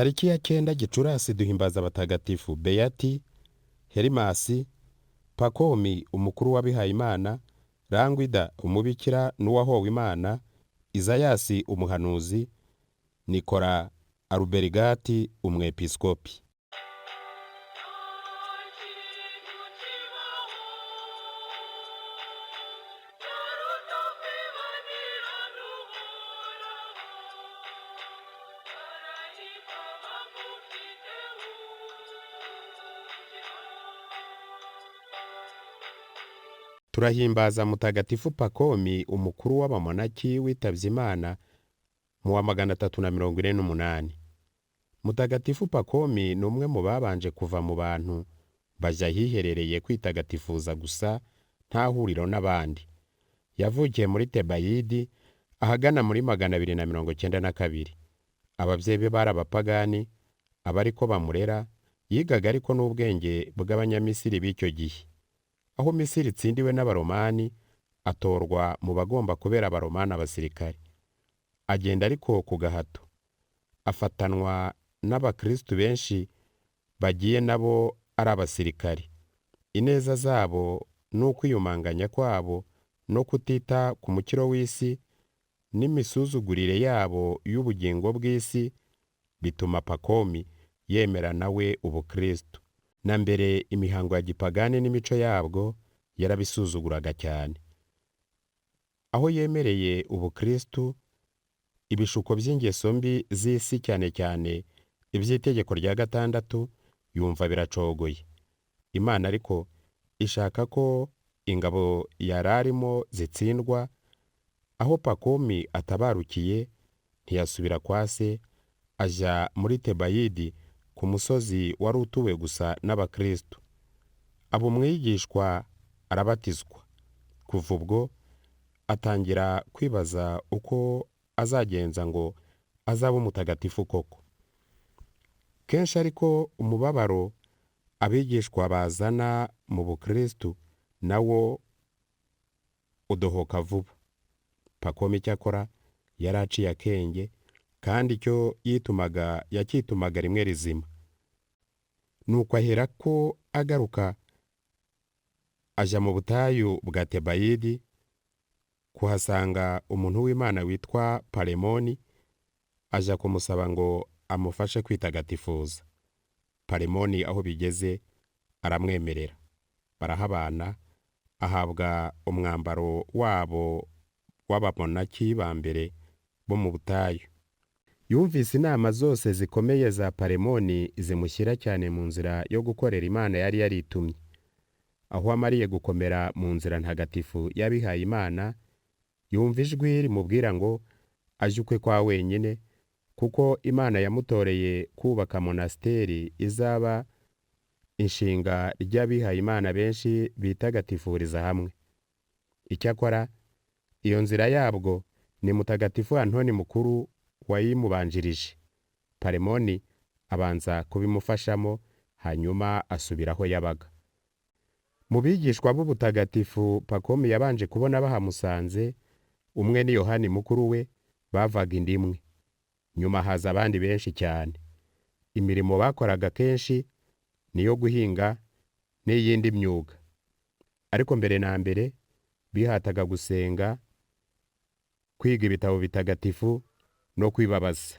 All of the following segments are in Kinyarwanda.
Tariki ya 9 Gicurasi duhimbaza abatagatifu Beati, Herimasi, Pakomi umukuru w'abihayimana, Rangwida umubikira n'uwahowe Imana, Izayasi umuhanuzi, Nikora Aruberigati umwepiskopi. Turahimbaza mutagatifu Pakomi umukuru w'abamonaki witavye Imana mu wa 348. Mutagatifu Pakomi ni umwe mu babanje kuva mu bantu baja hiherereye kwitagatifuza gusa nta huriro n'abandi. Yavukiye muri Tebayidi ahagana muri 292. Abavyeyi be bari abapagani, abariko bamurera yigaga ariko n'ubwenge bw'abanyamisiri b'icyo gihe. Aho Misiri itsindiwe n'abaromani atorwa mu bagomba kubera abaromani abasirikare. Agenda ariko ku gahato. Afatanwa n'abakristu benshi bagiye nabo ari abasirikare. Ineza zabo n'ukwiyumanganya kwabo no kutita ku mukiro w'isi n'imisuzugurire yabo y'ubugingo bw'isi bituma Pakomi yemera nawe ubukristu. Na mbere imihango ya gipagani n'imico yabwo yarabisuzuguraga cyane. Aho yemereye ubukristu, ibishuko by'ingeso mbi z'isi cyane cyane iby'itegeko rya 6 yumva biracogoye. Imana ariko ishaka ko ingabo yararimo zitsindwa. Aho Pakomi atabarukiye ntiyasubira kwa se, aja muri Tebayidi ku musozi wari utuwe gusa n'abakristu. Abo umwigishwa arabatizwa. Kuva ubwo atangira kwibaza uko azagenza ngo azabe umutagatifu koko. Kenshi ariko umubabaro abigishwa bazana mu bukristu nawo udohoka vuba. Pakomi cyakora yaraciye akenge kandi icyo yakitumaga rimwe rizima. Nuko ahera ko agaruka aja mu butayu bwa Tebayidi kuhasanga umuntu w'Imana witwa Palemoni, aja kumusaba ngo amufashe kwitagatifuza. Palemoni aho bigeze aramwemerera. Barahabana, ahabwa umwambaro wabo w'abamonaki ba mbere bo mu butayu. Yumvise inama zose zikomeye za Palemoni zimushyira cyane mu nzira yo gukorera Imana yari yaritumye. Aho amariye gukomera mu nzira ntagatifu y'abihaye Imana, yumva ijwi rimubwira ngo aje ukwe kwa wenyine, kuko Imana yamutoreye kubaka monasteri izaba inshinga ry'abihaye Imana benshi bitagatifuriza hamwe. Icyakora iyo nzira yabwo ni mutagatifu Antoni mukuru wayimubanjirije. Palemoni abanza kubimufashamo, hanyuma asubira aho yabaga. Mu bigishwa b'ubutagatifu Pakomi yabanje kubona bahamusanze, umwe ni Yohani mukuru we, bavaga inda imwe. Nyuma haza abandi benshi cyane. Imirimo bakoraga kenshi niyo guhinga n'iyindi myuga. Ariko mbere na mbere bihataga gusenga, kwiga ibitabo bitagatifu no kwibabaza.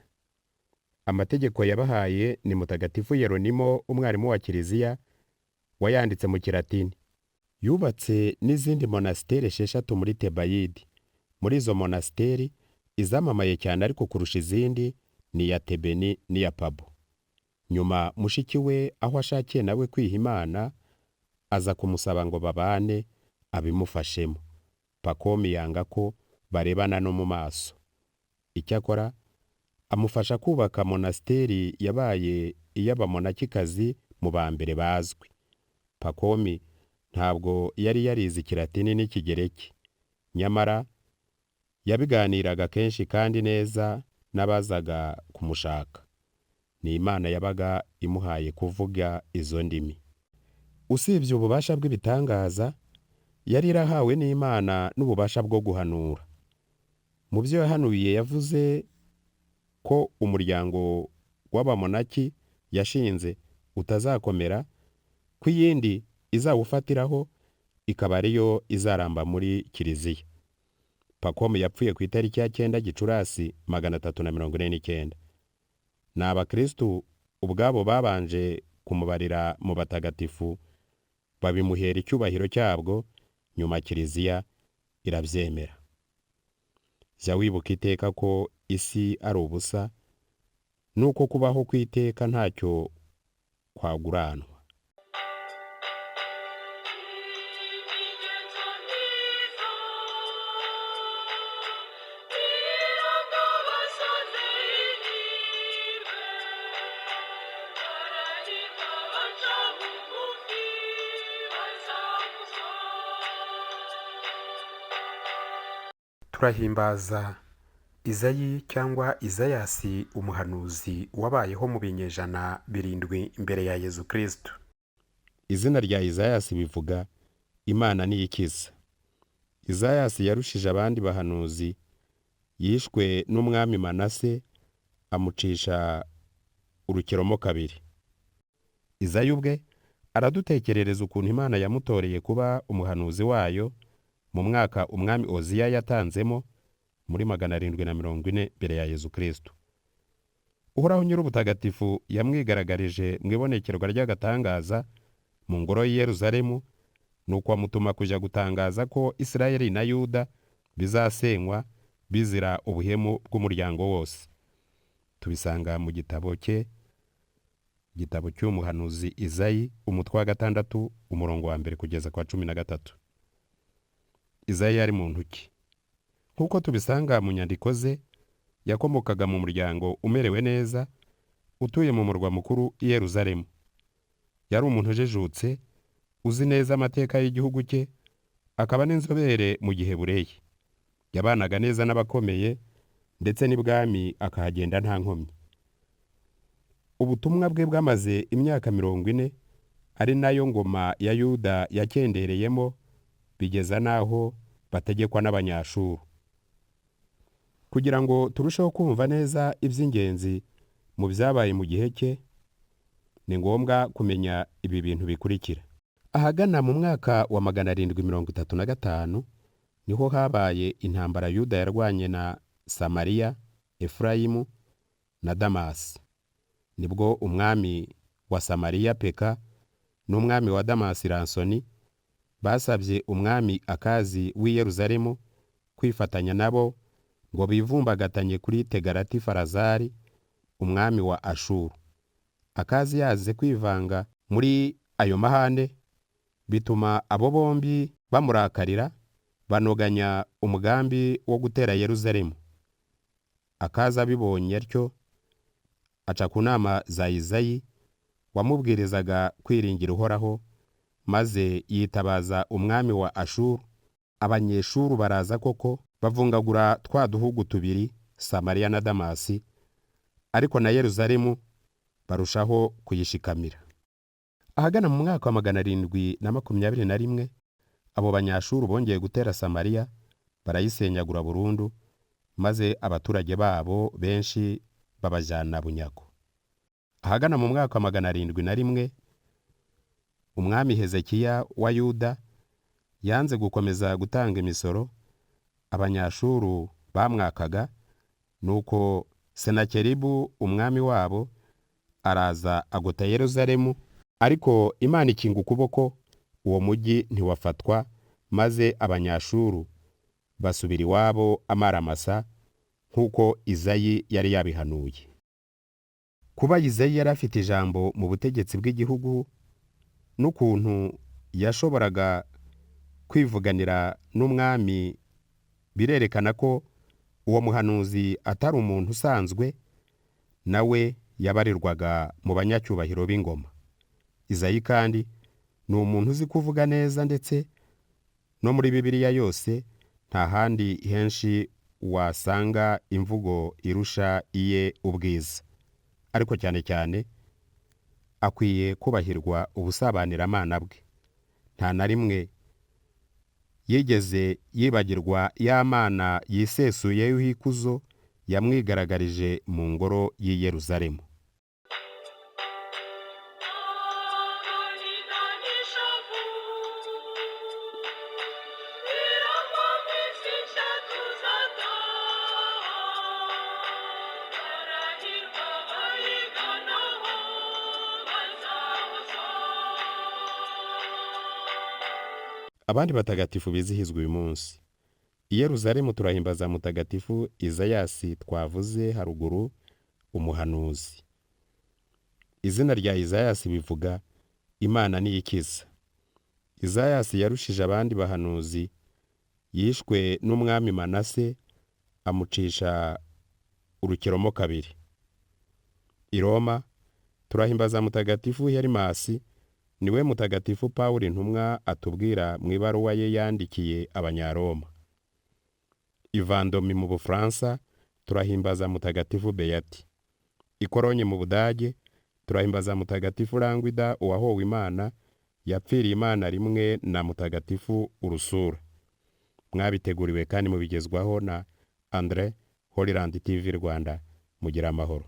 Amategeko yabahaye ni mutagatifu Yeronimo, umwarimu wa Kiliziya, wayanditse mu Kilatini. Yubatse n'izindi monasteri 6 muri Tebayidi. Muri izo monasteri izamamaye cyane ariko kurusha izindi ni ya Tebeni n'iya Pabo. Nyuma mushiki we aho ashakiye nawe kwiha Imana aza kumusaba ngo babane abimufashemo. Pakomi yanga ko barebana no mu maso. Icyakora amufasha kubaka monasteri yabaye iy'abamonakikazi mu ba mbere bazwi. Pakomi ntabwo yari yarize Ikilatini n'Ikigereki, nyamara yabiganiraga kenshi kandi neza n'abazaga kumushaka. Ni Imana yabaga imuhaye kuvuga izo ndimi. Usibye ububasha bw'ibitangaza, yari irahawe n'Imana n'ububasha bwo guhanura. Mu byo yahanuye yavuze ko umuryango w'abamonaki yashinze utazakomera, ko iyindi izawufatiraho ikaba ariyo izaramba muri kiliziya. Pacome yapfuye ku itariki ya 9 Gicurasi 349. Ni abakristu ubwabo babanje kumubarira mu batagatifu, babimuhera icyubahiro cyabwo, nyuma kiliziya irabyemera. Jya wibuka iteka ko isi ari ubusa, nuko kubaho kw'iteka ntacyo kwaguranwa. Turahimbaza Izayi cyangwa Izayasi, umuhanuzi wabayeho mu binyejana 7 imbere ya Yezu Kristo. Izina rya Izayasi bivuga Imana ni ikiza. Izayasi yarushije abandi bahanuzi, yishwe n'umwami Manase amucisha urukeromo kabiri. Izayi ubwe aradutekerereza ukuntu Imana yamutoreye kuba umuhanuzi wayo mu mwaka umwami Oziya yatanzemo muri 740 mbere ya Yezu Kristo. Uhoraho nyir'ubutagatifu yamwigaragarije mu ibonekerwa ry'agatangaza mu ngoro y'i Yerusalemu, nuko amutuma kujya gutangaza ko Isirayeli na Yuda bizasenywa bizira ubuhemu bw'umuryango wose. Tubisanga mu gitabo cy'umuhanuzi Izayi, umutwe wa 6, umurongo wa 1 kugeza kwa 13. Izayi yari muntu ki? Nk'uko tubisanga mu nyandiko ze, yakomokaga mu muryango umerewe neza, utuye mu murwa mukuru i Yerusalemu. Yari umuntu ujijutse, uzi neza amateka y'igihugu cye, akaba n'inzobere mu Gihebureyi. Yabanaga neza n'abakomeye, ndetse n'ibwami akahagenda nta nkomyi. Ubutumwa bwe bwamaze imyaka 40, ari nayo ngoma ya Yuda yakendereyemo, bigeza naho bategekwa n'Abanyashuru. Kugira ngo turusheho kumva neza iby'ingenzi mu byabaye mu gihe cye, ni ngombwa kumenya ibi bintu bikurikira. Ahagana mu mwaka wa 735 niho habaye intambara Yuda yarwanye na Samariya, Efurayimu na Damasi. Nibwo umwami wa Samariya Peka n'umwami wa Damasi Ransoni basabye umwami Akazi w'i Yerusalemu kwifatanya nabo ngo bivumbagatanye kuri Tegarati Farazari, umwami wa Ashuru. Akazi yaze kwivanga muri ayo mahane, bituma abo bombi bamurakarira, banoganya umugambi wo gutera Yerusalemu. Akazi abibonye atyo, aca ku nama za Izayi wamubwirizaga kwiringira Uhoraho, maze yitabaza umwami wa Ashuru. Abanyeshuru baraza koko, bavungagura twa duhugu tubiri, Samariya na Damasi, ariko na Yerusalemu barushaho kuyishikamira. Ahagana mu mwaka wa 721, abo banyashuru bongeye gutera Samariya, barayisenyagura burundu, maze abaturage babo benshi babajyana bunyago. Ahagana mu mwaka wa 701, umwami Hezekiya wa Yuda yanze gukomeza gutanga imisoro Abanyashuru bamwakaga, nuko Senakeribu umwami wabo araza agota Yerusalemu, ariko Imana ikinga ukuboko, uwo mujyi ntiwafatwa, maze Abanyashuru basubira iwabo amaramasa, nk'uko Izayi yari yabihanuye. Kuba Izayi yari afite ijambo mu butegetsi bw'igihugu, n'ukuntu yashoboraga kwivuganira n'umwami, birerekana ko uwo muhanuzi atari umuntu usanzwe, nawe yabarirwaga mu banyacyubahiro b'ingoma. Izayi kandi ni umuntu uzi kuvuga neza, ndetse no muri Bibiliya yose nta handi henshi wasanga imvugo irusha iye ubwiza. Ariko cyane cyane akwiye kubahirwa ubusabanyiramana bwe. Nta na rimwe yigeze yibagirwa ya Mana yisesuyeho ikuzo yamwigaragarije mu ngoro y'i Yerusalemu. abandi batagatifu bizihizwa uyu munsi: i Yerusalemu turahimbaza mutagatifu Izayasi twavuze haruguru, umuhanuzi. Izina rya Izayasi bivuga Imana niyo ikiza. Izayasi yarushije abandi bahanuzi, yishwe n'umwami Manase amucisha urukeromo kabiri. I Roma turahimbaza mutagatifu Herimasi, niwe mutagatifu Pawulo intumwa atubwira mu ibaruwa ye yandikiye Abanyaroma. I Vandomi mu Bufaransa turahimbaza mutagatifu Beyati. I Kolonye mu Budage turahimbaza mutagatifu Rangwida uwahowe Imana, yapfiriye Imana rimwe na mutagatifu Urusura. Mwabiteguriwe kandi mubigezwaho na André, Holyland TV Rwanda. Mugira amahoro.